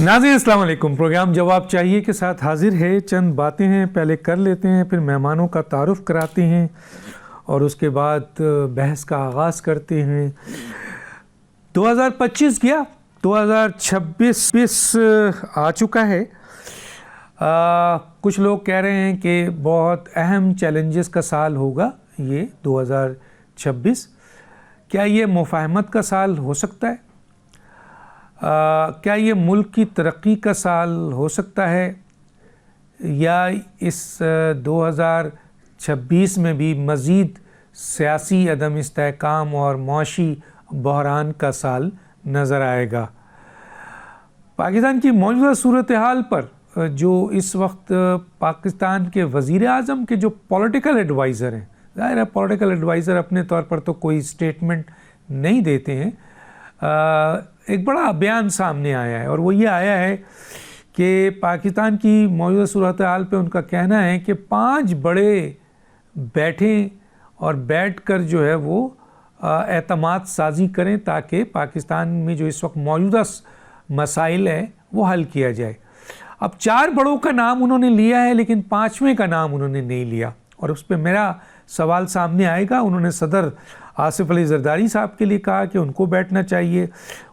ناظرین السلام علیکم. پروگرام جواب چاہیے کے ساتھ حاضر ہے. چند باتیں ہیں پہلے کر لیتے ہیں، پھر مہمانوں کا تعارف کراتے ہیں اور اس کے بعد بحث کا آغاز کرتے ہیں. 2025 گیا، 2026 آ چکا ہے. کچھ لوگ کہہ رہے ہیں کہ بہت اہم چیلنجز کا سال ہوگا یہ 2026. کیا یہ مفاہمت کا سال ہو سکتا ہے؟ کیا یہ ملک کی ترقی کا سال ہو سکتا ہے، یا اس 2026 میں بھی مزید سیاسی عدم استحکام اور معاشی بحران کا سال نظر آئے گا؟ پاکستان کی موجودہ صورتحال پر جو اس وقت پاکستان کے وزیر اعظم کے جو پولیٹیکل ایڈوائزر ہیں، ظاہر ہے پولیٹیکل ایڈوائزر اپنے طور پر تو کوئی سٹیٹمنٹ نہیں دیتے ہیں، ایک بڑا بیان سامنے آیا ہے اور وہ یہ آیا ہے کہ پاکستان کی موجودہ صورتحال پہ ان کا کہنا ہے کہ 5 بڑے بیٹھیں اور بیٹھ کر جو ہے وہ اعتماد سازی کریں تاکہ پاکستان میں جو اس وقت موجودہ مسائل ہیں وہ حل کیا جائے. اب 4 بڑوں کا نام انہوں نے لیا ہے لیکن 5ویں کا نام انہوں نے نہیں لیا، اور اس پہ میرا سوال سامنے آئے گا. انہوں نے صدر آصف علی زرداری صاحب کے لیے کہا کہ ان کو بیٹھنا چاہیے،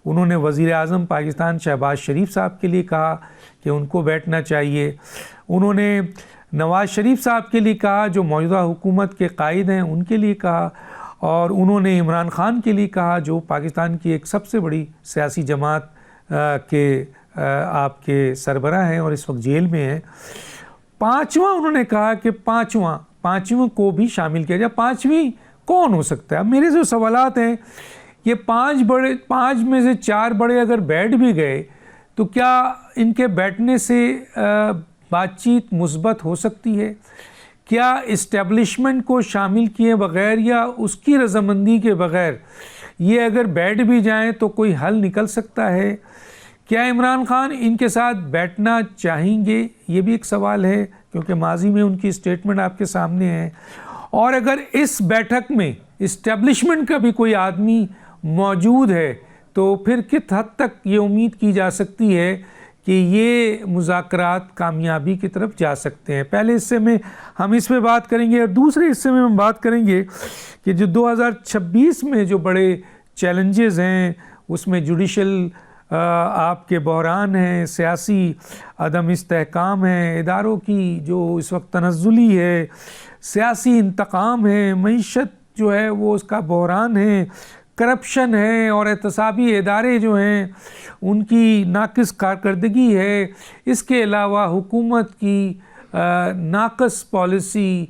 انہوں نے وزیر اعظم پاکستان شہباز شریف صاحب کے لیے کہا کہ ان کو بیٹھنا چاہیے، انہوں نے نواز شریف صاحب کے لیے کہا جو موجودہ حکومت کے قائد ہیں ان کے لیے کہا، اور انہوں نے عمران خان کے لیے کہا جو پاکستان کی ایک سب سے بڑی سیاسی جماعت کے آپ کے سربراہ ہیں اور اس وقت جیل میں ہیں. 5واں انہوں نے کہا کہ پانچویں کو بھی شامل کیا جائے. 5ویں کون ہو سکتا ہے؟ اب میرے جو سوالات ہیں، یہ 5 میں سے 4 بڑے اگر بیٹھ بھی گئے تو کیا ان کے بیٹھنے سے بات چیت مثبت ہو سکتی ہے؟ کیا اسٹیبلشمنٹ کو شامل کیے بغیر یا اس کی رضامندی کے بغیر یہ اگر بیٹھ بھی جائیں تو کوئی حل نکل سکتا ہے؟ کیا عمران خان ان کے ساتھ بیٹھنا چاہیں گے؟ یہ بھی ایک سوال ہے کیونکہ ماضی میں ان کی اسٹیٹمنٹ آپ کے سامنے ہے. اور اگر اس بیٹھک میں اسٹیبلشمنٹ کا بھی کوئی آدمی موجود ہے تو پھر کس حد تک یہ امید کی جا سکتی ہے کہ یہ مذاکرات کامیابی کی طرف جا سکتے ہیں؟ پہلے حصے میں ہم اس پہ بات کریں گے اور دوسرے حصے میں ہم بات کریں گے کہ جو 2026 میں جو بڑے چیلنجز ہیں اس میں جوڈیشل آپ کے بحران ہیں، سیاسی عدم استحکام ہے، اداروں کی جو اس وقت تنزلی ہے، سیاسی انتقام ہے، معیشت جو ہے وہ اس کا بحران ہے، کرپشن ہے، اور احتسابی ادارے جو ہیں ان کی ناقص کارکردگی ہے. اس کے علاوہ حکومت کی ناقص پالیسی،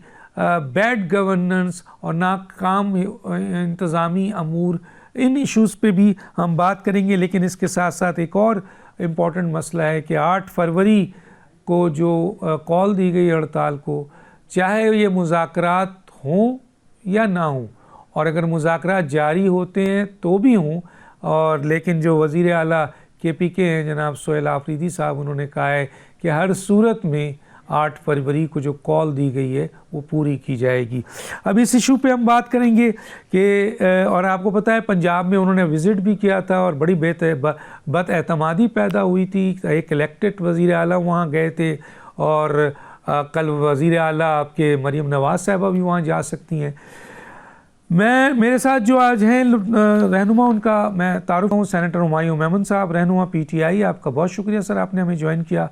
بیڈ گورننس اور ناکام انتظامی امور، ان ایشوز پہ بھی ہم بات کریں گے. لیکن اس کے ساتھ ساتھ ایک اور امپورٹنٹ مسئلہ ہے کہ 8 فروری کو جو کال دی گئی ہڑتال کو، چاہے یہ مذاکرات ہوں یا نہ ہوں، اور اگر مذاکرات جاری ہوتے ہیں تو بھی ہوں، اور لیکن جو وزیر اعلیٰ KPK ہیں جناب سہیل آفریدی صاحب، انہوں نے کہا ہے کہ ہر صورت میں 8 فروری کو جو کال دی گئی ہے وہ پوری کی جائے گی. اب اس ایشو پہ ہم بات کریں گے کہ اور آپ کو پتہ ہے پنجاب میں انہوں نے وزٹ بھی کیا تھا اور بڑی بد اعتمادی پیدا ہوئی تھی. ایک الیکٹڈ وزیر اعلیٰ وہاں گئے تھے، اور کل وزیر اعلیٰ آپ کے مریم نواز صاحبہ بھی وہاں جا سکتی ہیں. میرے ساتھ جو آج ہیں رہنما، ان کا میں تعارف ہوں، سینیٹر ہمایوں میمن صاحب، رہنما PTI. آپ کا بہت شکریہ سر، آپ نے ہمیں جوائن کیا.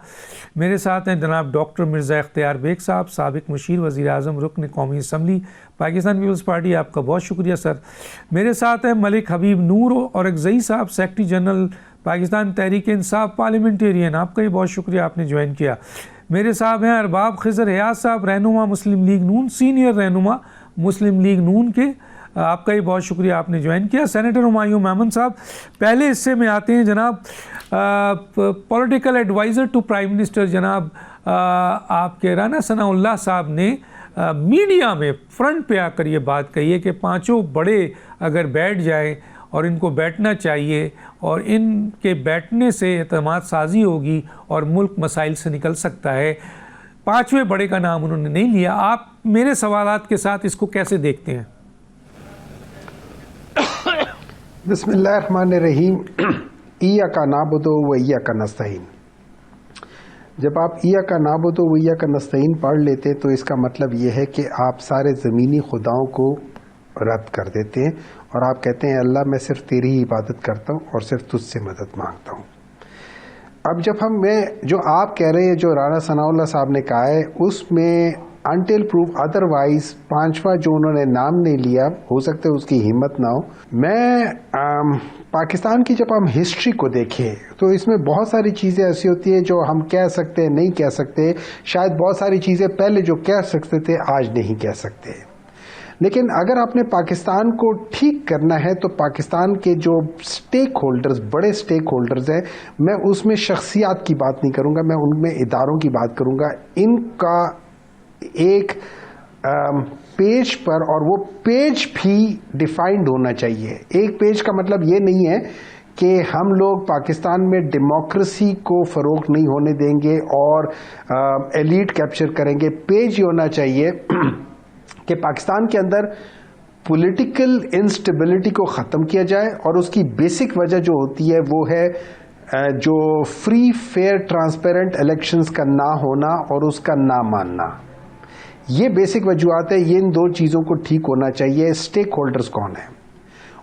میرے ساتھ ہیں جناب ڈاکٹر مرزا اختیار بیگ صاحب، سابق مشیر وزیر اعظم، رکن قومی اسمبلی پاکستان پیپلز پارٹی. آپ کا بہت شکریہ سر. میرے ساتھ ہیں ملک حبیب نور اور اکزئی صاحب، secretary general Pakistan Tehreek Insaf parliamentarian. آپ کا بھی بہت شکریہ، آپ نے جوائن کیا. میرے صاحب ہیں ارباب خضر حیات صاحب، رہنما مسلم لیگ نون، سینئر رہنما مسلم لیگ نون کے. آپ کا ہی بہت شکریہ، آپ نے جوائن کیا. سینیٹر ہمایوں میمن صاحب، پہلے حصے میں آتے ہیں جناب political adviser to prime minister جناب آپ کے رانا ثناء اللہ صاحب نے میڈیا میں فرنٹ پہ آ کر یہ بات کہی ہے کہ 5 بڑے اگر بیٹھ جائیں اور ان کو بیٹھنا چاہیے اور ان کے بیٹھنے سے اعتماد سازی ہوگی اور ملک مسائل سے نکل سکتا ہے. 5ویں بڑے کا نام انہوں نے نہیں لیا. آپ میرے سوالات کے ساتھ اس کو کیسے دیکھتے ہیں؟ بسم اللہ الرحمن الرحیم. ایاک نعبد و ایاک نستعین. جب آپ ایاک نعبد و ایاک نستعین پڑھ لیتے تو اس کا مطلب یہ ہے کہ آپ سارے زمینی خداؤں کو رد کر دیتے ہیں اور آپ کہتے ہیں اللہ میں صرف تیری ہی عبادت کرتا ہوں اور صرف تجھ سے مدد مانگتا ہوں. اب جب جو آپ کہہ رہے ہیں جو رانا ثناء اللہ صاحب نے کہا ہے اس میں انٹل پروف ادروائز پانچواں جو انہوں نے نام نہیں لیا، ہو سکتا ہے اس کی ہمت نہ ہو. میں پاکستان کی جب ہم ہسٹری کو دیکھیں تو اس میں بہت ساری چیزیں ایسی ہوتی ہیں جو ہم کہہ سکتے ہیں نہیں کہہ سکتے، شاید بہت ساری چیزیں پہلے جو کہہ سکتے تھے آج نہیں کہہ سکتے. لیکن اگر آپ نے پاکستان کو ٹھیک کرنا ہے تو پاکستان کے جو سٹیک ہولڈرز، بڑے سٹیک ہولڈرز ہیں، میں اس میں شخصیات کی بات نہیں کروں گا، میں ان میں اداروں کی بات کروں گا. ان کا ایک پیج پر، اور وہ پیج بھی ڈیفائنڈ ہونا چاہیے. ایک پیج کا مطلب یہ نہیں ہے کہ ہم لوگ پاکستان میں ڈیموکریسی کو فروغ نہیں ہونے دیں گے اور ایلیٹ کیپچر کریں گے. پیج یہ ہونا چاہیے کہ پاکستان کے اندر پولیٹیکل انسٹیبلٹی کو ختم کیا جائے، اور اس کی بیسک وجہ جو ہوتی ہے وہ ہے جو فری فیئر ٹرانسپیرنٹ الیکشنز کا نہ ہونا اور اس کا نہ ماننا. یہ بیسک وجوہات ہے. یہ ان دو چیزوں کو ٹھیک ہونا چاہیے. اسٹیک ہولڈرز کون ہیں؟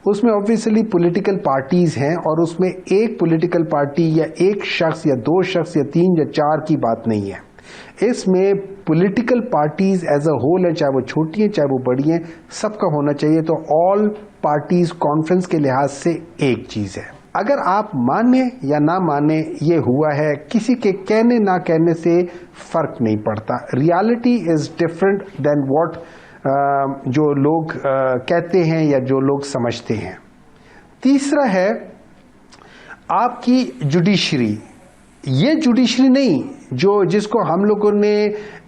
اس میں آبویسلی پولیٹیکل پارٹیز ہیں، اور اس میں ایک پولیٹیکل پارٹی یا ایک شخص یا دو شخص یا تین یا چار کی بات نہیں ہے. اس میں political parties as a whole ہیں، چاہے وہ چھوٹی ہیں چاہے وہ بڑی ہیں، سب کا ہونا چاہیے. تو آل پارٹیز کانفرنس کے لحاظ سے ایک چیز ہے. اگر آپ مانیں یا نہ مانیں، یہ ہوا ہے، کسی کے کہنے نہ کہنے سے فرق نہیں پڑتا. Reality is different than what جو لوگ کہتے ہیں یا جو لوگ سمجھتے ہیں. تیسرا ہے آپ کی جوڈیشری. یہ جوڈیشری نہیں جس کو ہم لوگوں نے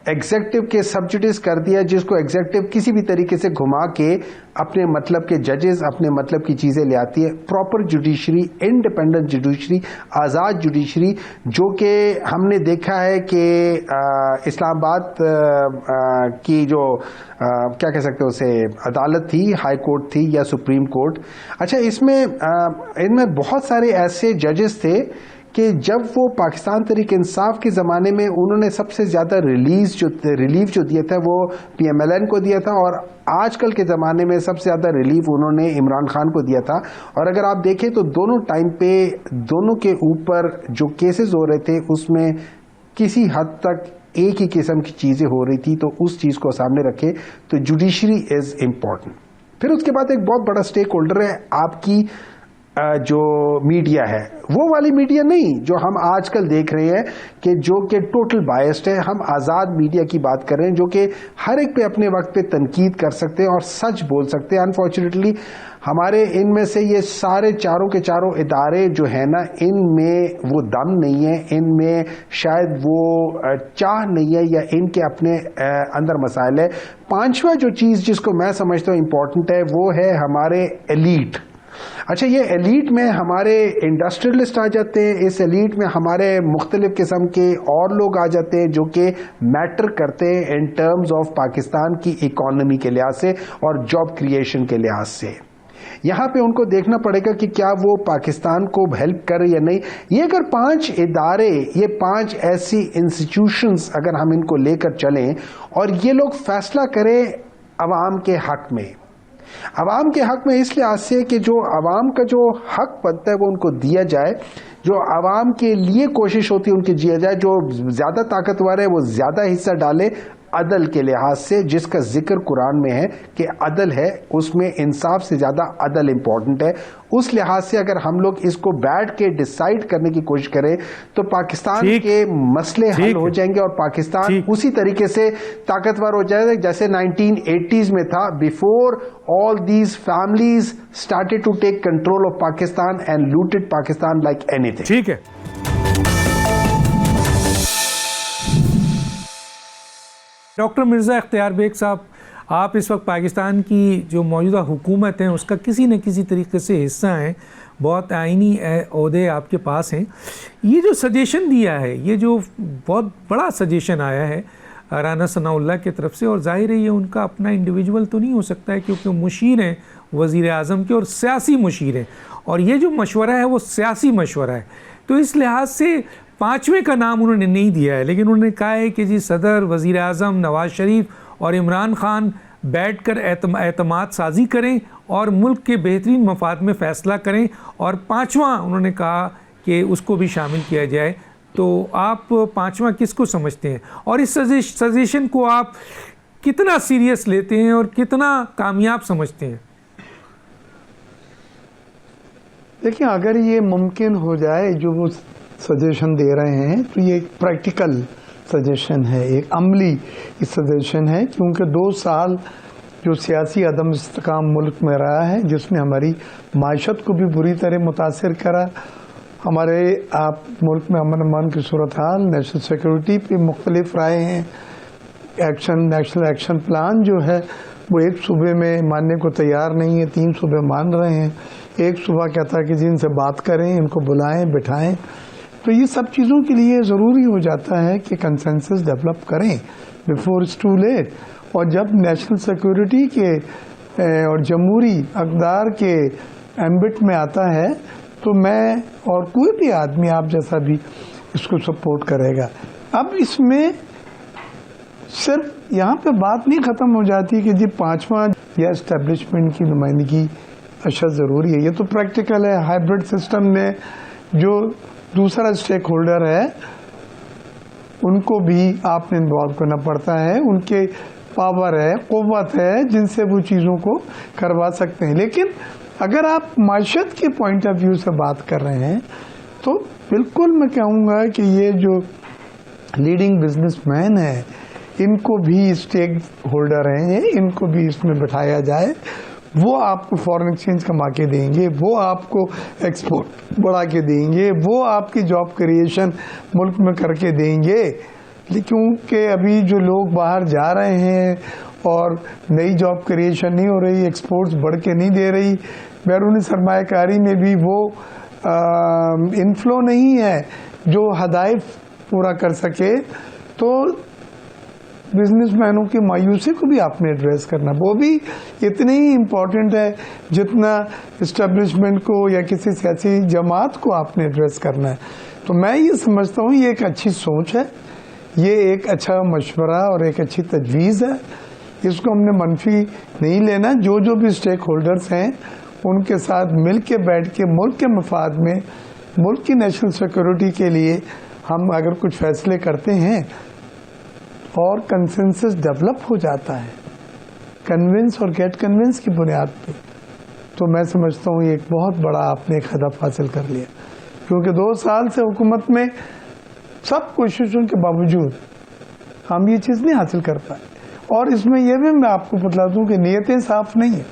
ایگزیکٹو کے سب جوڈیس کر دیا، جس کو ایگزیکٹو کسی بھی طریقے سے گھما کے اپنے مطلب کے ججز اپنے مطلب کی چیزیں لے آتی ہے. پراپر جوڈیشری، انڈیپینڈنٹ جوڈیشری، آزاد جوڈیشری، جو کہ ہم نے دیکھا ہے کہ اسلام آباد کی جو کیا کہہ سکتے ہیں اسے، عدالت تھی، ہائی کورٹ تھی یا سپریم کورٹ. اچھا، ان میں بہت سارے ایسے ججز تھے کہ جب وہ پاکستان تحریک انصاف کے زمانے میں انہوں نے سب سے زیادہ ریلیف جو دیا تھا وہ پی ایم ایل این کو دیا تھا، اور آج کل کے زمانے میں سب سے زیادہ ریلیف انہوں نے عمران خان کو دیا تھا. اور اگر آپ دیکھیں تو دونوں ٹائم پہ دونوں کے اوپر جو کیسز ہو رہے تھے اس میں کسی حد تک ایک ہی قسم کی چیزیں ہو رہی تھی. تو اس چیز کو سامنے رکھے تو جوڈیشری از امپورٹنٹ. پھر اس کے بعد ایک بہت بڑا سٹیک ہولڈر ہے آپ کی جو میڈیا ہے، وہ والی میڈیا نہیں جو ہم آج کل دیکھ رہے ہیں کہ جو کہ ٹوٹل بائسڈ ہے. ہم آزاد میڈیا کی بات کر رہے ہیں جو کہ ہر ایک پہ اپنے وقت پہ تنقید کر سکتے ہیں اور سچ بول سکتے ہیں. انفارچونیٹلی ہمارے ان میں سے یہ سارے چاروں کے چاروں ادارے جو ہیں نا، ان میں وہ دم نہیں ہے، ان میں شاید وہ چاہ نہیں ہے، یا ان کے اپنے اندر مسائل ہے. پانچواں جو چیز جس کو میں سمجھتا ہوں امپورٹنٹ ہے وہ ہے ہمارے ایلیٹ. اچھا، یہ ایلیٹ میں ہمارے انڈسٹریلسٹ آ جاتے ہیں، اس ایلیٹ میں ہمارے مختلف قسم کے اور لوگ آ جاتے ہیں جو کہ میٹر کرتے ہیں ان ٹرمز آف پاکستان کی اکانومی کے لحاظ سے اور جاب کریشن کے لحاظ سے. یہاں پہ ان کو دیکھنا پڑے گا کہ کیا وہ پاکستان کو ہیلپ کر یا نہیں. یہ اگر 5 ادارے، یہ 5 ایسی انسٹیٹیوشنز اگر ہم ان کو لے کر چلیں اور یہ لوگ فیصلہ کریں عوام کے حق میں، عوام کے حق میں اس لحاظ سے کہ جو عوام کا جو حق بنتا ہے وہ ان کو دیا جائے، جو عوام کے لیے کوشش ہوتی ہے ان کی دیا جائے، جو زیادہ طاقتور ہے وہ زیادہ حصہ ڈالے عدل کے لحاظ سے، جس کا ذکر قرآن میں ہے کہ عدل ہے، اس میں انصاف سے زیادہ عدل امپورٹنٹ ہے. اس لحاظ سے اگر ہم لوگ اس کو بیٹھ کے ڈیسائیڈ کرنے کی کوشش کریں تو پاکستان کے مسئلے حل ہو جائیں گے اور پاکستان اسی طریقے سے طاقتور ہو جائے گا جیسے 1980s میں تھا، before all these families started to take control of Pakistan and looted Pakistan like anything. ٹھیک ہے. ڈاکٹر مرزا اختیار بیگ صاحب، آپ اس وقت پاکستان کی جو موجودہ حکومت ہیں اس کا کسی نہ کسی طریقے سے حصہ ہیں، بہت آئینی عہدے آپ کے پاس ہیں. یہ جو سجیشن دیا ہے، یہ جو بہت بڑا سجیشن آیا ہے رانا ثناء اللہ کی طرف سے، اور ظاہر ہے یہ ان کا اپنا انڈیویجول تو نہیں ہو سکتا ہے کیونکہ مشیر ہیں وزیر اعظم کے اور سیاسی مشیر ہیں، اور یہ جو مشورہ ہے وہ سیاسی مشورہ ہے. تو اس لحاظ سے 5ویں کا نام انہوں نے نہیں دیا ہے، لیکن انہوں نے کہا ہے کہ جی صدر، وزیر اعظم نواز شریف اور عمران خان بیٹھ کر اعتماد سازی کریں اور ملک کے بہترین مفاد میں فیصلہ کریں، اور 5واں انہوں نے کہا کہ اس کو بھی شامل کیا جائے. تو آپ 5واں کس کو سمجھتے ہیں، اور اس سجیشن کو آپ کتنا سیریس لیتے ہیں اور کتنا کامیاب سمجھتے ہیں؟ دیکھیں، اگر یہ ممکن ہو جائے جو وہ سجیشن دے رہے ہیں تو یہ ایک پریکٹیکل سجیشن ہے، ایک عملی سجیشن ہے، کیونکہ 2 سال جو سیاسی عدم استحکام ملک میں رہا ہے، جس نے ہماری معیشت کو بھی بری طرح متاثر کرا، ہمارے ملک میں امن امان کی صورتحال، نیشنل سیکورٹی پہ مختلف رائے ہیں. نیشنل ایکشن پلان جو ہے وہ ایک صوبے میں ماننے کو تیار نہیں ہے، 3 صوبے مان رہے ہیں. ایک صوبہ کہتا ہے کہ جن سے بات کریں، ان کو بلائیں بٹھائیں. تو یہ سب چیزوں کے لیے ضروری ہو جاتا ہے کہ کنسنسس ڈیولپ کریں بیفور اٹس ٹو لیٹ. اور جب نیشنل سیکورٹی کے اور جمہوری اقدار کے ایمبٹ میں آتا ہے تو میں اور کوئی بھی آدمی آپ جیسا بھی اس کو سپورٹ کرے گا. اب اس میں صرف یہاں پہ بات نہیں ختم ہو جاتی کہ جی 5واں یا اسٹیبلشمنٹ کی نمائندگی اشد ضروری ہے. یہ تو پریکٹیکل ہے. ہائبرڈ سسٹم میں جو دوسرا اسٹیک ہولڈر ہے ان کو بھی آپ نے انوالو کرنا پڑتا ہے، ان کے پاور ہے، قوت ہے جن سے وہ چیزوں کو کروا سکتے ہیں. لیکن اگر آپ معیشت کے پوائنٹ آف ویو سے بات کر رہے ہیں تو بالکل میں کہوں گا کہ یہ جو لیڈنگ بزنس مین ہے ان کو بھی اسٹیک ہولڈر ہیں، ان کو بھی اس میں بٹھایا جائے. وہ آپ کو فارن ایکسچینج کما کے دیں گے، وہ آپ کو ایکسپورٹ بڑھا کے دیں گے، وہ آپ کی جاب کریشن ملک میں کر کے دیں گے. کیونکہ ابھی جو لوگ باہر جا رہے ہیں اور نئی جاب کریشن نہیں ہو رہی، ایکسپورٹس بڑھ کے نہیں دے رہی، بیرونی سرمایہ کاری میں بھی وہ انفلو نہیں ہے جو ہدف پورا کر سکے، تو بزنس مینوں کی مایوسی کو بھی آپ نے ایڈریس کرنا، وہ بھی اتنی ہی امپورٹنٹ ہے جتنا اسٹیبلشمنٹ کو یا کسی سیاسی جماعت کو آپ نے ایڈریس کرنا ہے. تو میں یہ سمجھتا ہوں یہ ایک اچھی سوچ ہے، یہ ایک اچھا مشورہ اور ایک اچھی تجویز ہے. اس کو ہم نے منفی نہیں لینا. جو بھی اسٹیک ہولڈرز ہیں ان کے ساتھ مل کے بیٹھ کے ملک کے مفاد میں، ملک کی نیشنل سیکورٹی کے لیے ہم اگر کچھ فیصلے کرتے ہیں اور کنسنسس ڈیولپ ہو جاتا ہے کنونس اور گیٹ کنونس کی بنیاد پہ، تو میں سمجھتا ہوں یہ ایک بہت بڑا آپ نے ایک ہدف حاصل کر لیا. کیونکہ 2 سال سے حکومت میں سب کوششوں کے باوجود ہم یہ چیز نہیں حاصل کر پائے. اور اس میں یہ بھی میں آپ کو بتلا دوں کہ نیتیں صاف نہیں ہیں.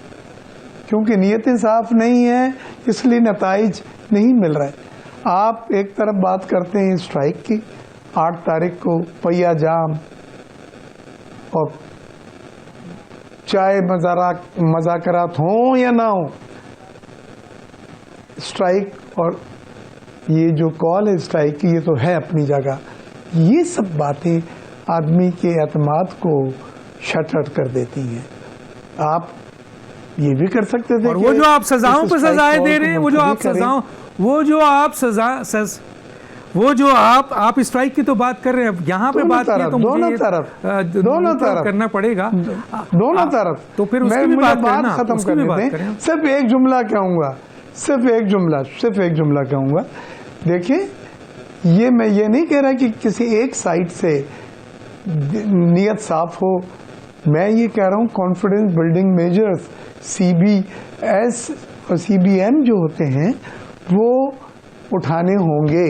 کیونکہ نیتیں صاف نہیں ہیں اس لیے نتائج نہیں مل رہے. آپ ایک طرف بات کرتے ہیں اسٹرائک کی، 8 تاریخ کو پہیا جام اور چاہے مذاکرات ہوں یا نہ ہوں، اسٹرائک اور یہ جو کال ہے اسٹرائک کی یہ تو ہے اپنی جگہ. یہ سب باتیں آدمی کے اعتماد کو شٹ آؤٹ کر دیتی ہیں. آپ یہ بھی کر سکتے تھے، اور وہ جو آپ سزاؤں پہ سزائیں دے رہے ہیں، وہ جو آپ اسٹرائک کی تو بات کر رہے ہیں، یہاں پہ بات کی تو دونوں طرف کرنا پڑے گا، دونوں طرف. تو پھر اس کی بھی بات کرنا، ختم کرنے دیں. صرف ایک جملہ کہوں گا، صرف ایک جملہ کہوں گا. دیکھیں، میں یہ نہیں کہہ رہا کہ کسی ایک سائٹ سے نیت صاف ہو. میں یہ کہہ رہا ہوں کانفیڈنس بلڈنگ میجرز CBS اور CBM جو ہوتے ہیں وہ اٹھانے ہوں گے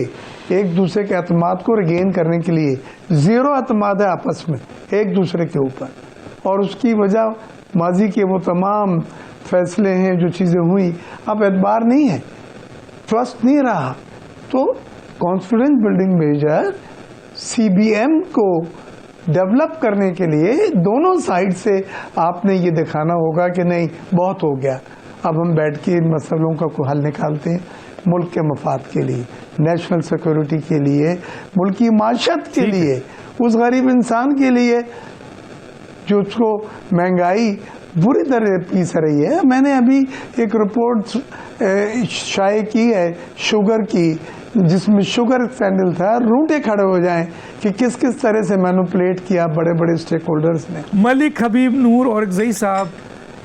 ایک دوسرے کے اعتماد کو ریگین کرنے کے لیے. 0 اعتماد ہے آپس میں ایک دوسرے کے اوپر، اور اس کی وجہ ماضی کے وہ تمام فیصلے ہیں جو چیزیں ہوئی، اب اعتبار نہیں ہے، ٹرسٹ نہیں رہا. تو کانفیڈنس بلڈنگ میجر CBM کو ڈیولپ کرنے کے لیے دونوں سائڈ سے آپ نے یہ دکھانا ہوگا کہ نہیں بہت ہو گیا، اب ہم بیٹھ کے ان مسئلوں کا کوئی حل نکالتے ہیں ملک کے مفاد کے لیے، نیشنل سیکورٹی کے لیے، ملکی معیشت کے لیے، اس غریب انسان کے لیے جو اس کو مہنگائی بری طرح پیس رہی ہے. میں نے ابھی ایک رپورٹ شائع کی ہے شوگر کی جس میں شوگر سینڈل تھا روٹے کھڑے ہو جائیں کہ کس کس طرح سے مینوپولیٹ کیا بڑے بڑے اسٹیک ہولڈرز نے. ملک حبیب نور اورکزئی صاحب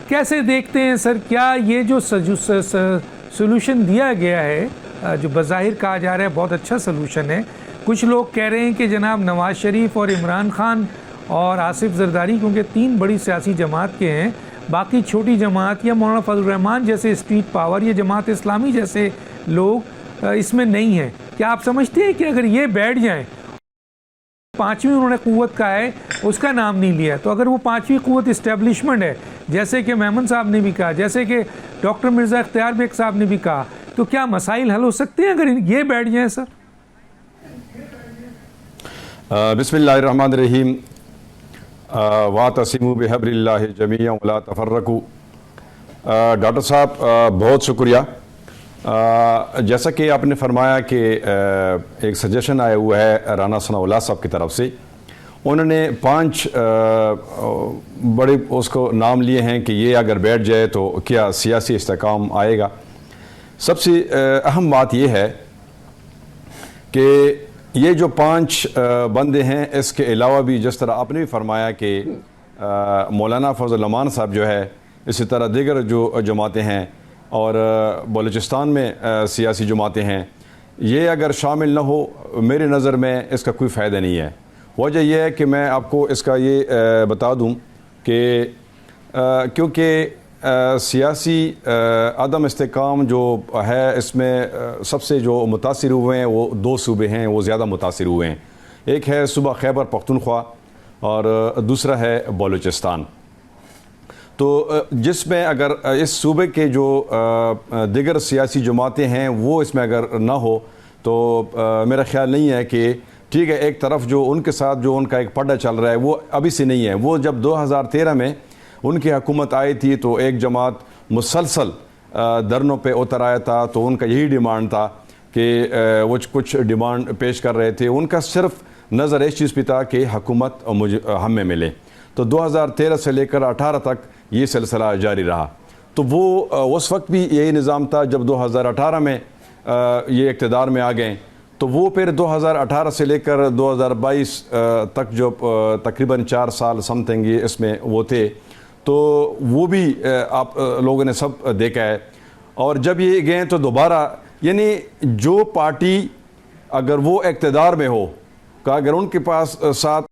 کیسے دیکھتے ہیں سر, کیا یہ جو سولوشن دیا گیا ہے جو بظاہر کہا جا رہا ہے بہت اچھا سولوشن ہے, کچھ لوگ کہہ رہے ہیں کہ جناب نواز شریف اور عمران خان اور آصف زرداری کیونکہ 3 بڑی سیاسی جماعت کے ہیں, باقی چھوٹی جماعت یا مولانا فضل الرحمان جیسے اسٹریٹ پاور یا جماعت اسلامی جیسے لوگ اس میں نہیں ہیں. کیا آپ سمجھتے ہیں کہ اگر یہ بیٹھ جائیں, 5ویں انہوں نے قوت کا ہے اس کا نام نہیں لیا, تو اگر وہ 5ویں قوت اسٹیبلشمنٹ ہے جیسے کہ میمن صاحب نے بھی کہا, جیسے کہ ڈاکٹر مرزا اختیار بیگ صاحب نے بھی کہا, تو کیا مسائل حل ہو سکتے ہیں اگر یہ بیٹھ جائیں سر؟ بسم اللہ الرحمن الرحیم. واعتصموا بحبل اللہ جمیعا ولا تفرقوا. ڈاکٹر صاحب بہت شکریہ. جیسا کہ آپ نے فرمایا کہ ایک سجیشن آیا ہوا ہے رانا ثناء اللہ صاحب کی طرف سے, انہوں نے 5 بڑے اس کو نام لیے ہیں کہ یہ اگر بیٹھ جائے تو کیا سیاسی استحکام آئے گا. سب سے اہم بات یہ ہے کہ یہ جو 5 بندے ہیں, اس کے علاوہ بھی جس طرح آپ نے بھی فرمایا کہ مولانا فضل الرحمان صاحب جو ہے, اسی طرح دیگر جو جماعتیں ہیں اور بلوچستان میں سیاسی جماعتیں ہیں, یہ اگر شامل نہ ہو میرے نظر میں اس کا کوئی فائدہ نہیں ہے. وجہ یہ ہے کہ میں آپ کو اس کا یہ بتا دوں کہ کیونکہ سیاسی عدم استحکام جو ہے اس میں سب سے جو متاثر ہوئے ہیں وہ 2 صوبے ہیں, وہ زیادہ متاثر ہوئے ہیں. ایک ہے صوبہ خیبر پختونخوا اور دوسرا ہے بلوچستان. تو جس میں اگر اس صوبے کے جو دیگر سیاسی جماعتیں ہیں وہ اس میں اگر نہ ہو تو میرا خیال نہیں ہے کہ ٹھیک ہے. ایک طرف جو ان کے ساتھ جو ان کا ایک پڈا چل رہا ہے وہ ابھی سے نہیں ہے. وہ جب 2013 میں ان کی حکومت آئی تھی تو ایک جماعت مسلسل دھرنوں پہ اتر آیا تھا, تو ان کا یہی ڈیمانڈ تھا کہ وہ کچھ ڈیمانڈ پیش کر رہے تھے. ان کا صرف نظر اس چیز پہ تھا کہ حکومت ہمیں ملے. تو 2013 سے لے کر 18 تک یہ سلسلہ جاری رہا. تو وہ اس وقت بھی یہی نظام تھا. جب 2018 میں یہ اقتدار میں آ گئے تو وہ پھر 2018 سے لے کر 2022 تک جو تقریباً 4 سال سم تھنگ یہ اس میں وہ تھے, تو وہ بھی آپ لوگوں نے سب دیکھا ہے. اور جب یہ گئے تو دوبارہ یعنی جو پارٹی اگر وہ اقتدار میں ہو کہ اگر ان کے پاس ساتھ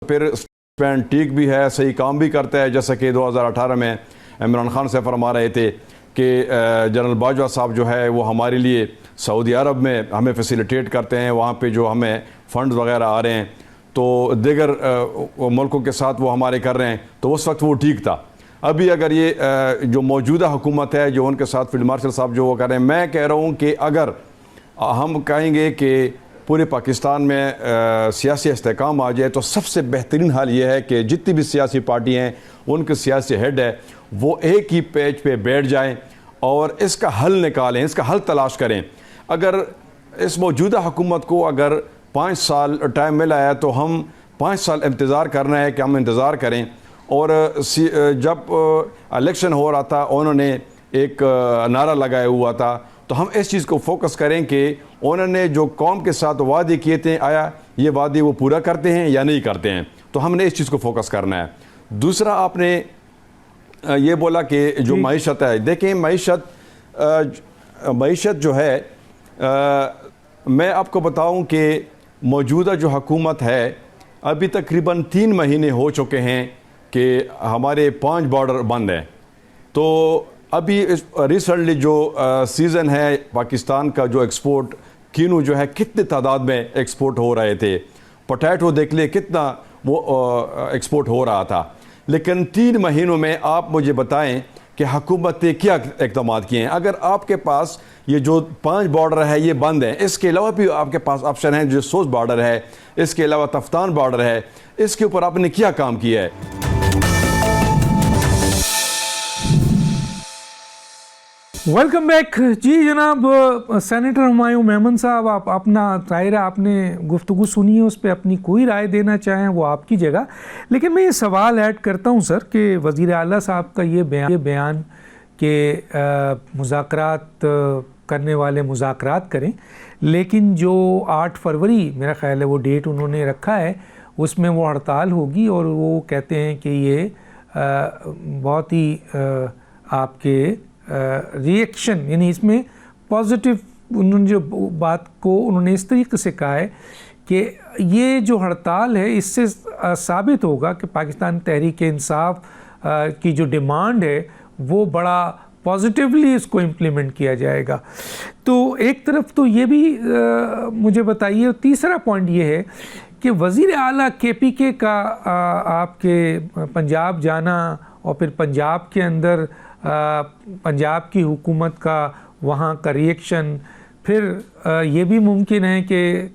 پھر اسپینڈ ٹھیک بھی ہے, صحیح کام بھی کرتا ہے, جیسا کہ 2018 میں عمران خان سے فرما رہے تھے کہ جنرل باجوہ صاحب جو ہے وہ ہمارے لیے سعودی عرب میں ہمیں فیسیلیٹیٹ کرتے ہیں, وہاں پہ جو ہمیں فنڈز وغیرہ آ رہے ہیں تو دیگر ملکوں کے ساتھ وہ ہمارے کر رہے ہیں, تو اس وقت وہ ٹھیک تھا. ابھی اگر یہ جو موجودہ حکومت ہے جو ان کے ساتھ فیلڈ مارشل صاحب جو وہ کر رہے ہیں, میں کہہ رہا ہوں کہ اگر ہم کہیں گے کہ پورے پاکستان میں سیاسی استحکام آ جائے تو سب سے بہترین حال یہ ہے کہ جتنی بھی سیاسی پارٹی ہیں ان کے سیاسی ہیڈ ہے وہ ایک ہی پیج پہ بیٹھ جائیں اور اس کا حل نکالیں, اس کا حل تلاش کریں. اگر اس موجودہ حکومت کو اگر 5 سال ٹائم ملا ہے تو ہم 5 سال انتظار کرنا ہے کہ ہم انتظار کریں. اور جب الیکشن ہو رہا تھا انہوں نے ایک نعرہ لگایا ہوا تھا, تو ہم اس چیز کو فوکس کریں کہ انہوں نے جو قوم کے ساتھ وعدے کیے تھے آیا یہ وعدے وہ پورا کرتے ہیں یا نہیں کرتے ہیں, تو ہم نے اس چیز کو فوکس کرنا ہے. دوسرا آپ نے یہ بولا کہ جو معیشت ہے, دیکھیں معیشت جو ہے میں آپ کو بتاؤں کہ موجودہ جو حکومت ہے ابھی تقریباً 3 مہینے ہو چکے ہیں کہ ہمارے 5 بارڈر بند ہیں. تو ابھی ریسنٹلی جو سیزن ہے پاکستان کا جو ایکسپورٹ کینو جو ہے کتنے تعداد میں ایکسپورٹ ہو رہے تھے, پوٹیٹو دیکھ لیں کتنا وہ ایکسپورٹ ہو رہا تھا. لیکن 3 مہینوں میں آپ مجھے بتائیں کہ حکومت نے کیا اقدامات کیے ہیں. اگر آپ کے پاس یہ جو 5 بارڈر ہے یہ بند ہیں, اس کے علاوہ بھی آپ کے پاس آپشن ہے جو سوز بارڈر ہے, اس کے علاوہ تفتان بارڈر ہے, اس کے اوپر آپ نے کیا کام کیا ہے؟ Welcome back. جی جناب سینیٹر ہمایوں میمن صاحب, آپ اپنا ظاہر ہے آپ نے گفتگو سنی ہے, اس پہ اپنی کوئی رائے دینا چاہیں وہ آپ کی جگہ. لیکن میں یہ سوال ایڈ کرتا ہوں سر کہ وزیر اعلیٰ صاحب کا یہ بیان کہ مذاکرات کرنے والے مذاکرات کریں، لیکن جو 8 فروری میرا خیال ہے وہ ڈیٹ انہوں نے رکھا ہے، اس میں وہ ہڑتال ہوگی، اور وہ کہتے ہیں کہ یہ بہت ہی آپ کے ری ایکشن، یعنی اس میں پازیٹیو انہوں نے جو بات کو انہوں نے اس طریقے سے کہا ہے کہ یہ جو ہڑتال ہے اس سے ثابت ہوگا کہ پاکستان تحریک انصاف کی جو ڈیمانڈ ہے وہ بڑا پازیٹیولی اس کو امپلیمنٹ کیا جائے گا۔ تو ایک طرف تو یہ بھی مجھے بتائیے، اور تیسرا پوائنٹ یہ ہے کہ وزیر اعلیٰ KPK کا آپ کے پنجاب جانا، اور پھر پنجاب کے اندر پنجاب کی حکومت کا وہاں کا ری ایکشن، پھر یہ بھی ممکن ہے کہ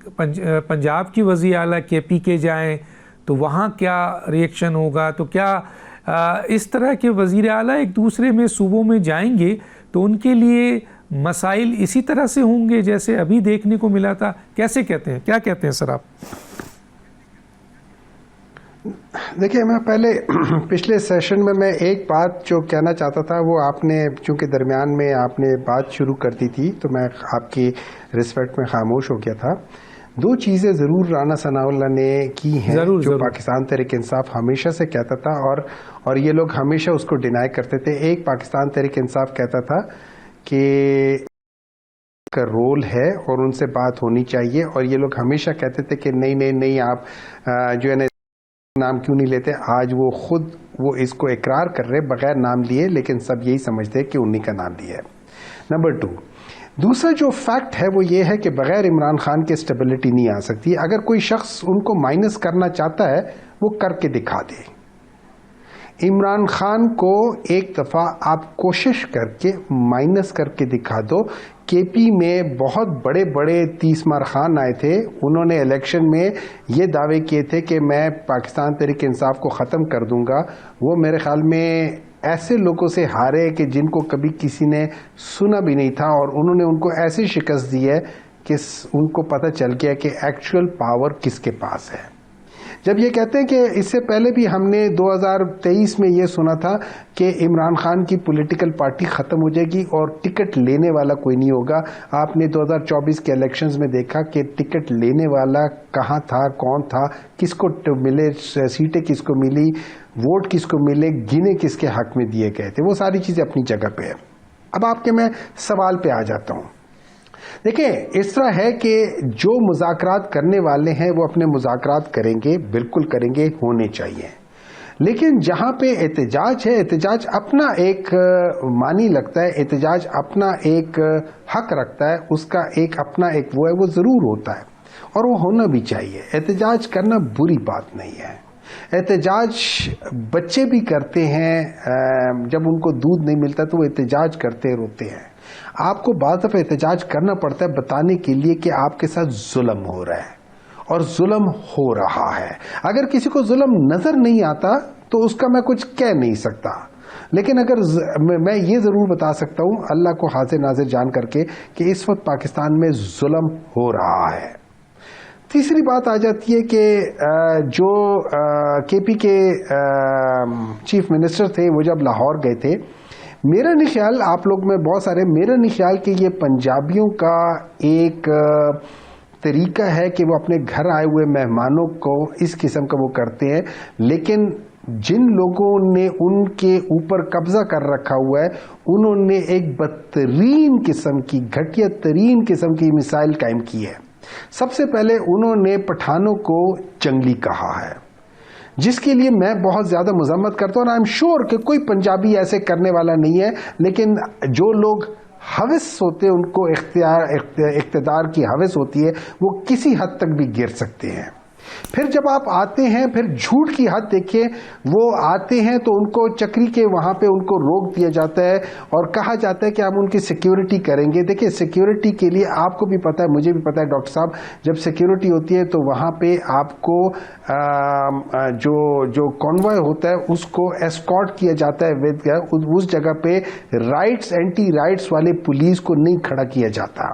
پنجاب کی وزیر اعلیٰ KPK جائیں تو وہاں کیا ری ایکشن ہوگا۔ تو کیا اس طرح کے وزیر اعلیٰ ایک دوسرے میں صوبوں میں جائیں گے تو ان کے لیے مسائل اسی طرح سے ہوں گے جیسے ابھی دیکھنے کو ملا تھا؟ کیسے کہتے ہیں، کیا کہتے ہیں سر آپ؟ دیکھیں، میں پہلے پچھلے سیشن میں ایک بات جو کہنا چاہتا تھا، وہ آپ نے چونکہ درمیان میں آپ نے بات شروع کر دی تھی تو میں آپ کی رسپیکٹ میں خاموش ہو گیا تھا۔ 2 چیزیں ضرور رانا ثناء اللہ نے کی ہیں جو پاکستان تحریک انصاف ہمیشہ سے کہتا تھا، اور یہ لوگ ہمیشہ اس کو ڈینائی کرتے تھے۔ ایک، پاکستان تحریک انصاف کہتا تھا کہ کا رول ہے اور ان سے بات ہونی چاہیے، اور یہ لوگ ہمیشہ کہتے تھے کہ نہیں آپ جو ہے نا نام کیوں نہیں لیتے۔ آج وہ خود وہ اس کو اقرار کر رہے بغیر نام لیے، لیکن سب یہی سمجھتے کہ انہی کا نام لیا ہے۔ نمبر 2، دوسرا جو فیکٹ ہے وہ یہ ہے کہ بغیر عمران خان کے اسٹیبلٹی نہیں آ سکتی۔ اگر کوئی شخص ان کو مائنس کرنا چاہتا ہے وہ کر کے دکھا دے۔ عمران خان کو ایک دفعہ آپ کوشش کر کے مائنس کر کے دکھا دو۔ KP میں بہت بڑے بڑے 30 مار خان آئے تھے، انہوں نے الیکشن میں یہ دعوے کیے تھے کہ میں پاکستان تحریک انصاف کو ختم کر دوں گا۔ وہ میرے خیال میں ایسے لوگوں سے ہارے کہ جن کو کبھی کسی نے سنا بھی نہیں تھا، اور انہوں نے ان کو ایسی شکست دی ہے کہ ان کو پتہ چل گیا کہ ایکچوئل پاور کس کے پاس ہے۔ جب یہ کہتے ہیں کہ اس سے پہلے بھی ہم نے 2023 میں یہ سنا تھا کہ عمران خان کی پولیٹیکل پارٹی ختم ہو جائے گی اور ٹکٹ لینے والا کوئی نہیں ہوگا۔ آپ نے 2024 کے الیکشنز میں دیکھا کہ ٹکٹ لینے والا کہاں تھا، کون تھا، کس کو ملے سیٹیں، کس کو ملی، ووٹ کس کو ملے، گنے کس کے حق میں دیے گئے تھے، وہ ساری چیزیں اپنی جگہ پہ ہے۔ اب آپ کے میں سوال پہ آ جاتا ہوں۔ دیکھیں، اس طرح ہے کہ جو مذاکرات کرنے والے ہیں وہ اپنے مذاکرات کریں گے، بالکل کریں گے، ہونے چاہیے، لیکن جہاں پہ احتجاج ہے، احتجاج اپنا ایک معنی لگتا ہے، احتجاج اپنا ایک حق رکھتا ہے، اس کا ایک اپنا ایک وہ ہے، وہ ضرور ہوتا ہے اور وہ ہونا بھی چاہیے۔ احتجاج کرنا بری بات نہیں ہے۔ احتجاج بچے بھی کرتے ہیں، جب ان کو دودھ نہیں ملتا تو وہ احتجاج کرتے روتے ہیں۔ آپ کو بعض دفعہ احتجاج کرنا پڑتا ہے بتانے کے لیے کہ آپ کے ساتھ ظلم ہو رہا ہے اور ظلم ہو رہا ہے۔ اگر کسی کو ظلم نظر نہیں آتا تو اس کا میں کچھ کہہ نہیں سکتا، لیکن اگر میں یہ ضرور بتا سکتا ہوں اللہ کو حاضر ناظر جان کر کے کہ اس وقت پاکستان میں ظلم ہو رہا ہے۔ تیسری بات آ جاتی ہے کہ جو KP کے چیف منسٹر تھے وہ جب لاہور گئے تھے، میرا نہیں خیال، آپ لوگ میں بہت سارے، میرا نہیں خیال کہ یہ پنجابیوں کا ایک طریقہ ہے کہ وہ اپنے گھر آئے ہوئے مہمانوں کو اس قسم کا وہ کرتے ہیں، لیکن جن لوگوں نے ان کے اوپر قبضہ کر رکھا ہوا ہے انہوں نے ایک بدترین قسم کی، گھٹیا ترین قسم کی مثال قائم کی ہے۔ سب سے پہلے انہوں نے پٹھانوں کو جنگلی کہا ہے، جس کے لیے میں بہت زیادہ مذمت کرتا ہوں، اور آئی ایم شیور کہ کوئی پنجابی ایسے کرنے والا نہیں ہے، لیکن جو لوگ ہوس ہوتے ہیں، ان کو اقتدار کی ہوس ہوتی ہے، وہ کسی حد تک بھی گر سکتے ہیں۔ پھر جب آپ آتے ہیں، پھر جھوٹ کی حد دیکھیں، وہ آتے ہیں تو ان کو چکری کے وہاں پہ ان کو روک دیا جاتا ہے اور کہا جاتا ہے کہ ہم ان کی سیکیورٹی کریں گے۔ دیکھیں، سیکیورٹی کے لیے آپ کو بھی پتا ہے، مجھے بھی پتا ہے ڈاکٹر صاحب، جب سیکیورٹی ہوتی ہے تو وہاں پہ آپ کو جو کانوائے ہوتا ہے اس کو ایسکارٹ کیا جاتا ہے، اس جگہ پہ رائٹس، اینٹی رائٹس والے پولیس کو نہیں کھڑا کیا جاتا۔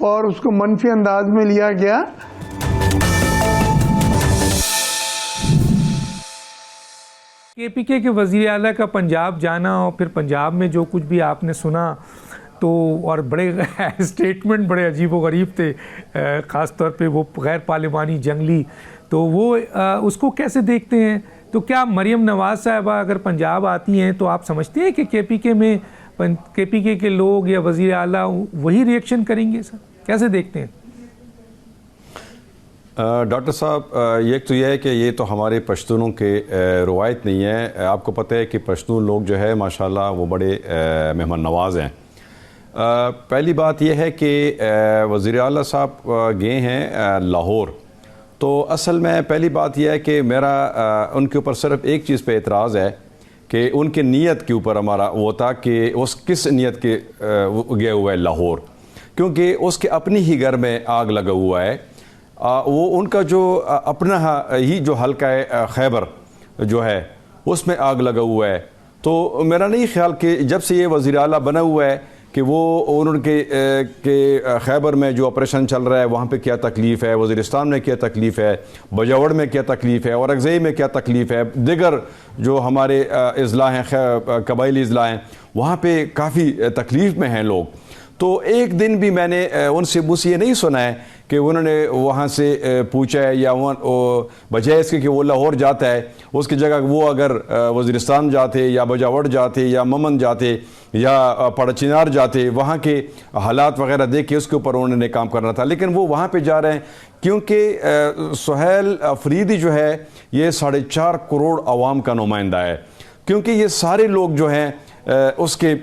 اور اس کو منفی انداز میں لیا گیا. کے پی کے وزیر اعلیٰ کا پنجاب جانا اور پھر پنجاب میں جو کچھ بھی آپ نے سنا تو اور بڑے اسٹیٹمنٹ بڑے عجیب و غریب تھے, خاص طور پہ وہ غیر پارلیمانی جنگلی, تو وہ اس کو کیسے دیکھتے ہیں؟ تو کیا مریم نواز صاحبہ اگر پنجاب آتی ہیں تو آپ سمجھتے ہیں کہ کے پی کے میں کے پی کے لوگ یا وزیر اعلیٰ وہی ریئیکشن کریں گے؟ سر کیسے دیکھتے ہیں؟ ڈاکٹر صاحب ایک تو یہ ہے کہ یہ تو ہمارے پشتونوں کے روایت نہیں ہے. آپ کو پتہ ہے کہ پشتون لوگ جو ہے ماشاءاللہ وہ بڑے مہمان نواز ہیں. پہلی بات یہ ہے کہ وزیر اعلیٰ صاحب گئے ہیں لاہور, تو اصل میں پہلی بات یہ ہے کہ میرا ان کے اوپر صرف ایک چیز پہ اعتراض ہے کہ ان کے نیت کے اوپر ہمارا وہ تھا کہ اس کس نیت کے گئے ہوا ہے لاہور, کیونکہ اس کے اپنی ہی گھر میں آگ لگا ہوا ہے. وہ ان کا جو اپنا ہی جو حلقہ ہے خیبر جو ہے اس میں آگ لگا ہوا ہے. تو میرا نہیں خیال کہ جب سے یہ وزیر اعلیٰ بنا ہوا ہے کہ وہ ان کے خیبر میں جو آپریشن چل رہا ہے وہاں پہ کیا تکلیف ہے, وزیرستان میں کیا تکلیف ہے, بجاوڑ میں کیا تکلیف ہے, اور اورکزئی میں کیا تکلیف ہے, دیگر جو ہمارے اضلاع ہیں قبائلی اضلاع ہیں وہاں پہ کافی تکلیف میں ہیں لوگ. تو ایک دن بھی میں نے ان سے مجھ سے یہ نہیں سنا ہے کہ انہوں نے وہاں سے پوچھا ہے یا بجائے اس کے کہ وہ لاہور جاتا ہے اس کی جگہ وہ اگر وزیرستان جاتے یا بجاوڑ جاتے یا ممن جاتے یا پڑچینار جاتے, وہاں کے حالات وغیرہ دیکھ کے اس کے اوپر انہوں نے کام کرنا تھا. لیکن وہ وہاں پہ جا رہے ہیں کیونکہ سہیل افریدی جو ہے یہ 4.5 کروڑ عوام کا نمائندہ ہے, کیونکہ یہ سارے لوگ جو ہیں اس کے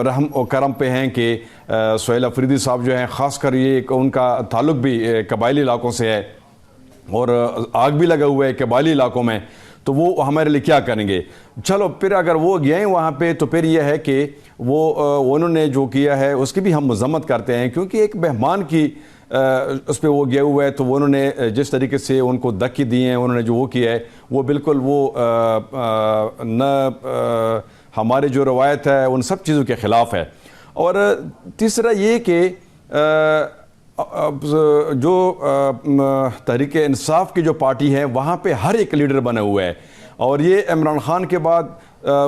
رحم و کرم پہ ہیں کہ سہیل افریدی صاحب جو ہیں, خاص کر یہ ان کا تعلق بھی قبائلی علاقوں سے ہے اور آگ بھی لگا ہوا ہے قبائلی علاقوں میں, تو وہ ہمارے لیے کیا کریں گے. چلو پھر اگر وہ گئے وہاں پہ تو پھر یہ ہے کہ وہ انہوں نے جو کیا ہے اس کی بھی ہم مذمت کرتے ہیں, کیونکہ ایک مہمان کی اس پہ وہ گیا ہوا ہے, تو انہوں نے جس طریقے سے ان کو دھکے دیے ہیں, انہوں نے جو وہ کیا ہے وہ بالکل وہ نہ ہمارے جو روایت ہے ان سب چیزوں کے خلاف ہے. اور تیسرا یہ کہ جو تحریک انصاف کی جو پارٹی ہے وہاں پہ ہر ایک لیڈر بنا ہوا ہے, اور یہ عمران خان کے بعد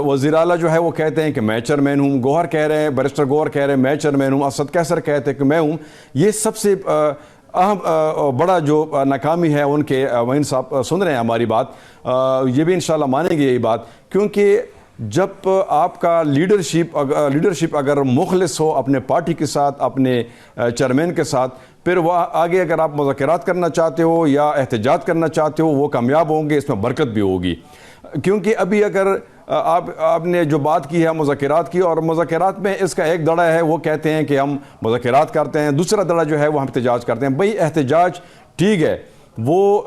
وزیر اعلیٰ جو ہے وہ کہتے ہیں کہ میں چیئرمین ہوں, گوہر کہہ رہے ہیں, بیرسٹر گوہر کہہ رہے ہیں میں چیئرمین ہوں, اسد کیسر کہتے ہیں کہ میں ہوں. یہ سب سے اہم بڑا جو ناکامی ہے ان کے. معین صاحب سن رہے ہیں ہماری بات, یہ بھی انشاءاللہ مانیں گے یہ بات, کیونکہ جب آپ کا لیڈرشپ اگر مخلص ہو اپنے پارٹی کے ساتھ, اپنے چیئرمین کے ساتھ, پھر وہ آگے اگر آپ مذاکرات کرنا چاہتے ہو یا احتجاج کرنا چاہتے ہو وہ کامیاب ہوں گے, اس میں برکت بھی ہوگی. کیونکہ ابھی اگر آپ نے جو بات کی ہے مذاکرات کی, اور مذاکرات میں اس کا ایک دڑا ہے وہ کہتے ہیں کہ ہم مذاکرات کرتے ہیں, دوسرا دڑا جو ہے وہ ہم احتجاج کرتے ہیں. بھئی احتجاج ٹھیک ہے, وہ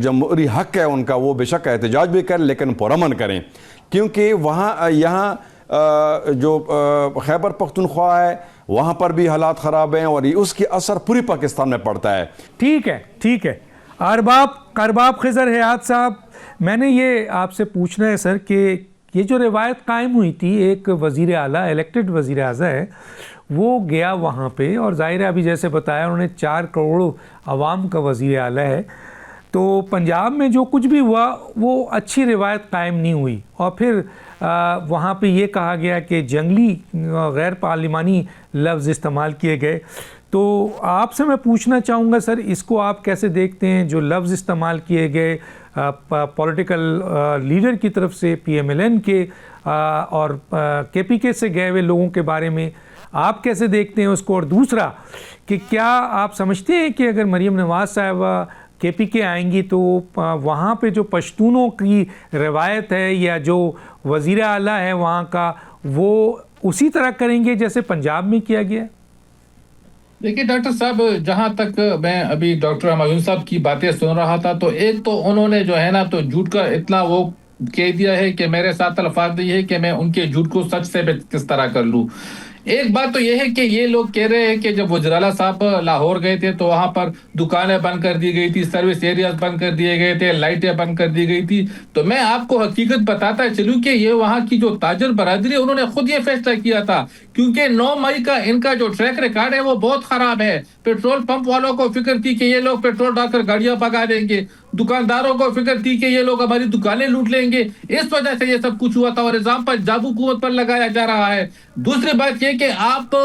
جمہوری حق ہے ان کا, وہ بے شک احتجاج بھی کریں لیکن پرامن کریں, کیونکہ وہاں یہاں جو خیبر پختونخوا ہے وہاں پر بھی حالات خراب ہیں اور اس کی اثر پوری پاکستان میں پڑتا ہے. ٹھیک ہے. ارباب خضر حیات صاحب, میں نے یہ آپ سے پوچھنا ہے سر کہ یہ جو روایت قائم ہوئی تھی, ایک وزیر اعلیٰ الیکٹڈ وزیر اعظم ہے وہ گیا وہاں پہ, اور ظاہر ہے ابھی جیسے بتایا انہوں نے 4 کروڑ عوام کا وزیر اعلیٰ ہے, تو پنجاب میں جو کچھ بھی ہوا وہ اچھی روایت قائم نہیں ہوئی, اور پھر وہاں پہ یہ کہا گیا کہ جنگلی غیر پارلیمانی لفظ استعمال کیے گئے. تو آپ سے میں پوچھنا چاہوں گا سر, اس کو آپ کیسے دیکھتے ہیں جو لفظ استعمال کیے گئے پولیٹیکل لیڈر کی طرف سے, پی ایم ایل این کے اور کے پی کے سے گئے ہوئے لوگوں کے بارے میں, آپ کیسے دیکھتے ہیں اس کو؟ اور دوسرا کہ کیا آپ سمجھتے ہیں کہ اگر مریم نواز صاحبہ کے پی کے آئیں گی تو وہاں پہ جو پشتونوں کی روایت ہے یا جو وزیر اعلیٰ ہے وہاں کا وہ اسی طرح کریں گے جیسے پنجاب میں کیا گیا؟ دیکھیے ڈاکٹر صاحب, جہاں تک میں ابھی ڈاکٹر ہمایون صاحب کی باتیں سن رہا تھا تو ایک تو انہوں نے جو ہے نا تو جھوٹ کا اتنا وہ کہہ دیا ہے کہ میرے ساتھ الفاظ یہ ہے کہ میں ان کے جھوٹ کو سچ سے کس طرح کر لوں. ایک بات تو یہ ہے کہ یہ لوگ کہہ رہے ہیں کہ جب وزیر اعلیٰ صاحب لاہور گئے تھے تو وہاں پر دکانیں بند کر دی گئی تھی, سروس ایریاز بند کر دیے گئے تھے, لائٹیں بند کر دی گئی تھی. تو میں آپ کو حقیقت بتاتا چلوں کہ یہ وہاں کی جو تاجر برادری انہوں نے خود یہ فیصلہ کیا تھا کیونکہ 9 مئی کا ان کا جو ٹریک ریکارڈ ہے وہ بہت خراب ہے. پیٹرول پمپ والوں کو فکر تھی کہ یہ لوگ پیٹرول ڈال کر گاڑیاں پکا دیں گے, دکانداروں کو فکر تھی کہ یہ لوگ ہماری دکانیں لوٹ لیں گے, اس وجہ سے یہ سب کچھ ہوا تھا اور الزام پر جابو حکومت پر لگایا جا رہا ہے. دوسری بات یہ کہ آپ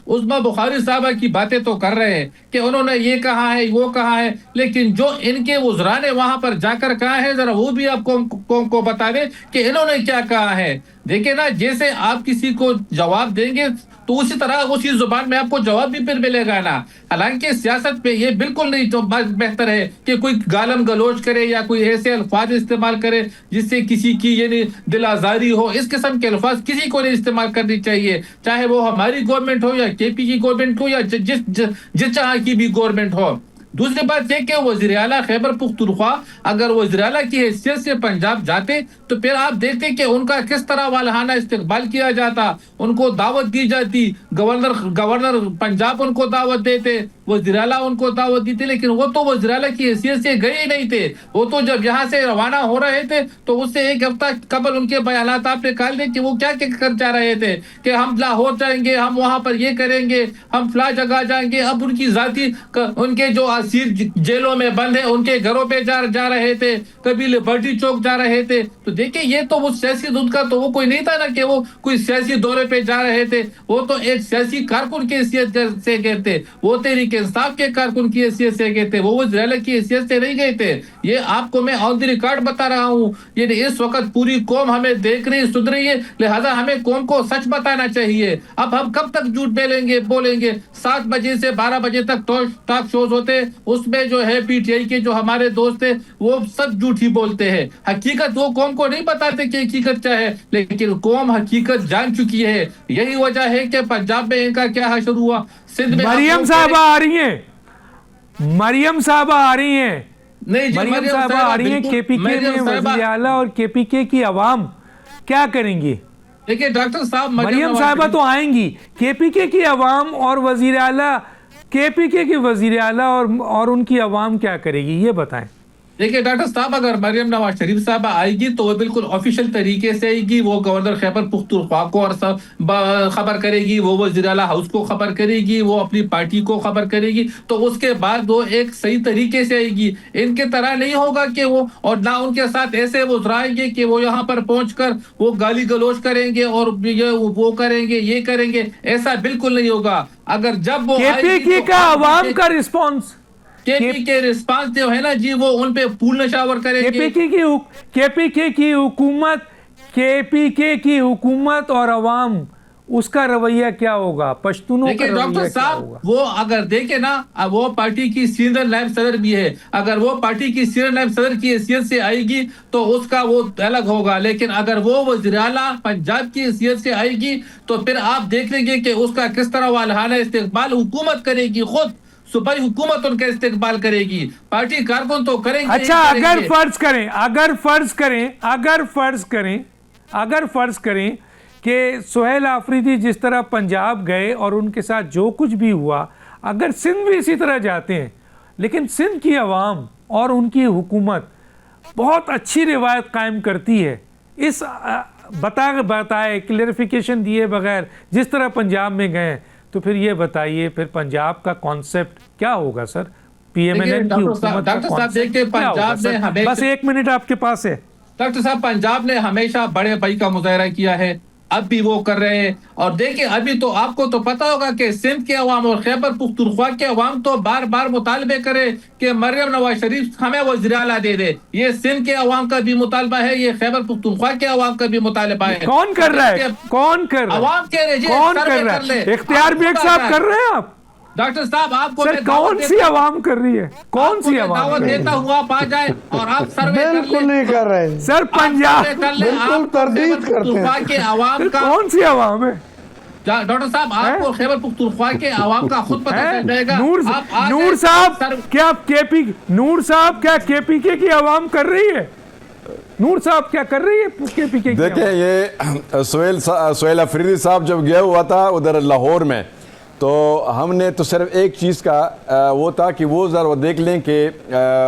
عظمیٰ بخاری صاحبہ کی باتیں تو کر رہے ہیں کہ انہوں نے یہ کہا ہے وہ کہا ہے, لیکن جو ان کے وزراء نے وہاں پر جا کر کہا ہے ذرا وہ بھی آپ قوم کو بتا دیں کہ انہوں نے کیا کہا ہے. دیکھیں نا, جیسے آپ کسی کو جواب دیں گے تو اسی طرح اسی زبان میں آپ کو جواب بھی پھر ملے گا نا. حالانکہ سیاست پہ یہ بالکل نہیں تو بہتر ہے کہ کوئی گالم گلوچ کرے یا کوئی ایسے الفاظ استعمال کرے جس سے کسی کی یعنی دل آزاری ہو. اس قسم کے الفاظ کسی کو نہیں استعمال کرنی چاہیے, چاہے وہ ہماری گورنمنٹ ہو یا کے پی کی گورنمنٹ ہو یا جس چاہ کی بھی گورنمنٹ ہو. دوسری بات یہ کہ وزیر اعلیٰ خیبر پختونخوا اگر وزیر اعلیٰ کی حیثیت سے پنجاب جاتے تو پھر آپ دیکھتے کہ ان کا کس طرح والہانہ استقبال کیا جاتا, ان کو دعوت دی جاتی, گورنر پنجاب ان کو دعوت دیتے, وزیر اعلیٰ ان کو دعوت دیتے, لیکن وہ تو وزیر اعلیٰ کی حیثیت سے گئے ہی نہیں تھے. وہ تو جب یہاں سے روانہ ہو رہے تھے تو اس سے ایک ہفتہ قبل ان کے بیانات آپ نکال دیں کہ وہ کیا کر جا رہے تھے کہ ہم لاہور جائیں گے, ہم وہاں پر یہ کریں گے, ہم فلاں جگہ جائیں گے. اب ان کی ذاتی ان کے جو اسیر جیلوں میں بند ہیں ان کے گھروں پہ جا رہے تھے, کبھی لبرٹی چوک جا رہے تھے. تو دیکھیں یہ تو وہ سیاسی دن کا تو وہ کوئی نہیں تھا نا کہ وہ کوئی سیاسی دورے پہ جا رہے تھے, وہ تو ایک سیاسی کارکن کی حیثیت سے گئے تھے, وہ تحریک انصاف کے کارکن کی حیثیت سے گئے تھے, وہ وزیر اعلیٰ کی حیثیت سے نہیں گئے تھے. یہ آپ کو میں آن دی ریکارڈ بتا رہا ہوں. یعنی اس وقت پوری قوم ہمیں دیکھ رہی سن رہی ہے, لہذا ہمیں قوم کو سچ بتانا چاہیے. اب ہم کب تک جھوٹ بولیں گے 7 بجے سے 12 بجے تک ٹاک شوز ہوتے, اس میں جو ہے پی ٹی آئی کے جو ہمارے دوست ہیں وہ سب جھوٹ ہی بولتے ہیں. حقیقت وہ قوم کو نہیں بتاتے کہ حقیقت کیا ہے, لیکن قوم حقیقت جان چکی ہے. یہی وجہ ہے کہ پنجاب میں ان کا کیا حشر ہوا, سندھ میں مریم صاحبہ آ رہی ہیں, مریم صاحبہ آ رہی ہیں, نہیں جی, مریم صاحبہ آ رہی ہیں. کے پی کے میں وزیر اعلیٰ اور کے پی کے کی عوام کیا کریں گی؟ دیکھیں ڈاکٹر صاحب, مریم صاحبہ تو آئیں گی, کے پی کے کی عوام اور وزیر اعلیٰ, کے پی کے کی وزیر اعلیٰ اور ان کی عوام کیا کرے گی یہ بتائیں. دیکھیں ڈاکٹر صاحب, اگر مریم نواز شریف صاحبہ آئے گی تو وہ بالکل آفیشیل طریقے سے آئے گی, وہ گورنر خیبر پختونخوا کو خبر کرے گی, وہ وزیر اعلیٰ ہاؤس کو خبر کرے گی, وہ اپنی پارٹی کو خبر کرے گی, تو اس کے بعد وہ ایک صحیح طریقے سے آئے گی. ان کے طرح نہیں ہوگا کہ وہ, اور نہ ان کے ساتھ ایسے وزراء آئیں گے کہ وہ یہاں پر پہنچ کر وہ گالی گلوچ کریں گے اور وہ کریں گے یہ کریں گے, ایسا بالکل نہیں ہوگا. اگر جب وہ کے پی کے کا عوام کا رسپانس, کے پی کے رسپانس جو ہے نا جی, وہ ان پہ پھول نشاور کریں گے. کے پی کے کی حکومت, کے پی کے کی حکومت اور عوام, اس کا رویہ کیا ہوگا, پشتونوں کا رویہ کیا ہوگا؟ وہ اگر دیکھیں نا, وہ پارٹی کی سینئر نائب صدر بھی ہے, اگر وہ پارٹی کی سینئر نائب صدر کی حیثیت سے آئے گی تو اس کا وہ الگ ہوگا, لیکن اگر وہ وزیر اعلیٰ پنجاب کی حیثیت سے آئے گی تو پھر آپ دیکھ لیں گے کہ اس کا کس طرح والہانہ استقبال حکومت کرے گی, خود صوبائی حکومت ان کا استقبال کرے گی, پارٹی کارکن تو کریں گے. اچھا, اگر فرض کریں کہ سہیل آفریدی جس طرح پنجاب گئے اور ان کے ساتھ جو کچھ بھی ہوا, اگر سندھ بھی اسی طرح جاتے ہیں, لیکن سندھ کی عوام اور ان کی حکومت بہت اچھی روایت قائم کرتی ہے, اس بتائے کلیریفیکیشن دیے بغیر جس طرح پنجاب میں گئے, تو پھر یہ بتائیے پھر پنجاب کا کانسیپٹ کیا ہوگا سر, پی ایم این این کی حکومت کا کانسیپٹ کیا ہوگا سر؟ بس 1 منٹ آپ کے پاس ہے. ڈاکٹر صاحب, پنجاب نے ہمیشہ بڑے بھائی کا مظاہرہ کیا ہے, اب بھی وہ کر رہے ہیں. اور دیکھیں ابھی تو آپ کو تو پتا ہوگا کہ سندھ کے عوام اور خیبر پختونخوا کے عوام تو بار بار مطالبے کرے کہ مریم نواز شریف ہمیں وزیر اعلیٰ دے دے. یہ سندھ کے عوام کا بھی مطالبہ ہے, یہ خیبر پختونخوا کے عوام کا بھی مطالبہ ہے. کون کر رہا ہے, کون کر رہا ہے, عوام کہہ رہے کون کر رہا ہے؟ اختیار بیگ صاحب کر رہے ہیں آپ؟ ڈاکٹر صاحب آپ کو سر کون سی عوام کر رہی ہے, کون سی عوام دعوت دیتا ہوا آپ آ جائے اور آپ سروے بالکل نہیں کر رہے سر, پنجاب بالکل تردید کرتے ہیں. کے عوام کا کون سی عوام ہے ڈاکٹر صاحب, آپ کو خیبر پختونخوا کے عوام کا خود پتہ چل جائے گا. نور صاحب کیا کے پی کے کی عوام کر رہی ہے, نور صاحب کیا کر رہی ہے کے پی کے؟ دیکھیں یہ سہیل آفریدی صاحب جب گیا ہوا تھا ادھر لاہور میں, تو ہم نے تو صرف ایک چیز کا وہ تھا کہ وہ ذرا دیکھ لیں کہ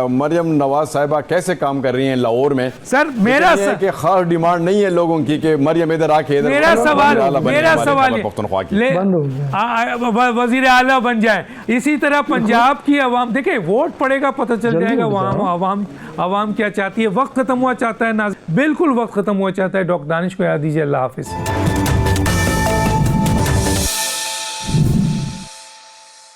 مریم نواز صاحبہ کیسے کام کر رہی ہیں لاہور میں. سر میرا یہ ہے کہ خاص ڈیمانڈ نہیں ہے لوگوں کی کہ مریم ادھر آ کے میرا سوال وزیر اعلیٰ بن جائیں. اسی طرح پنجاب کی عوام دیکھیں ووٹ پڑے گا پتہ چل جائے گا وہاں عوام کیا چاہتی ہے. وقت ختم ہوا چاہتا ہے بالکل وقت ختم ہوا چاہتا ہے. ڈاکٹر دانش کو یاد دیجیے. اللہ حافظ.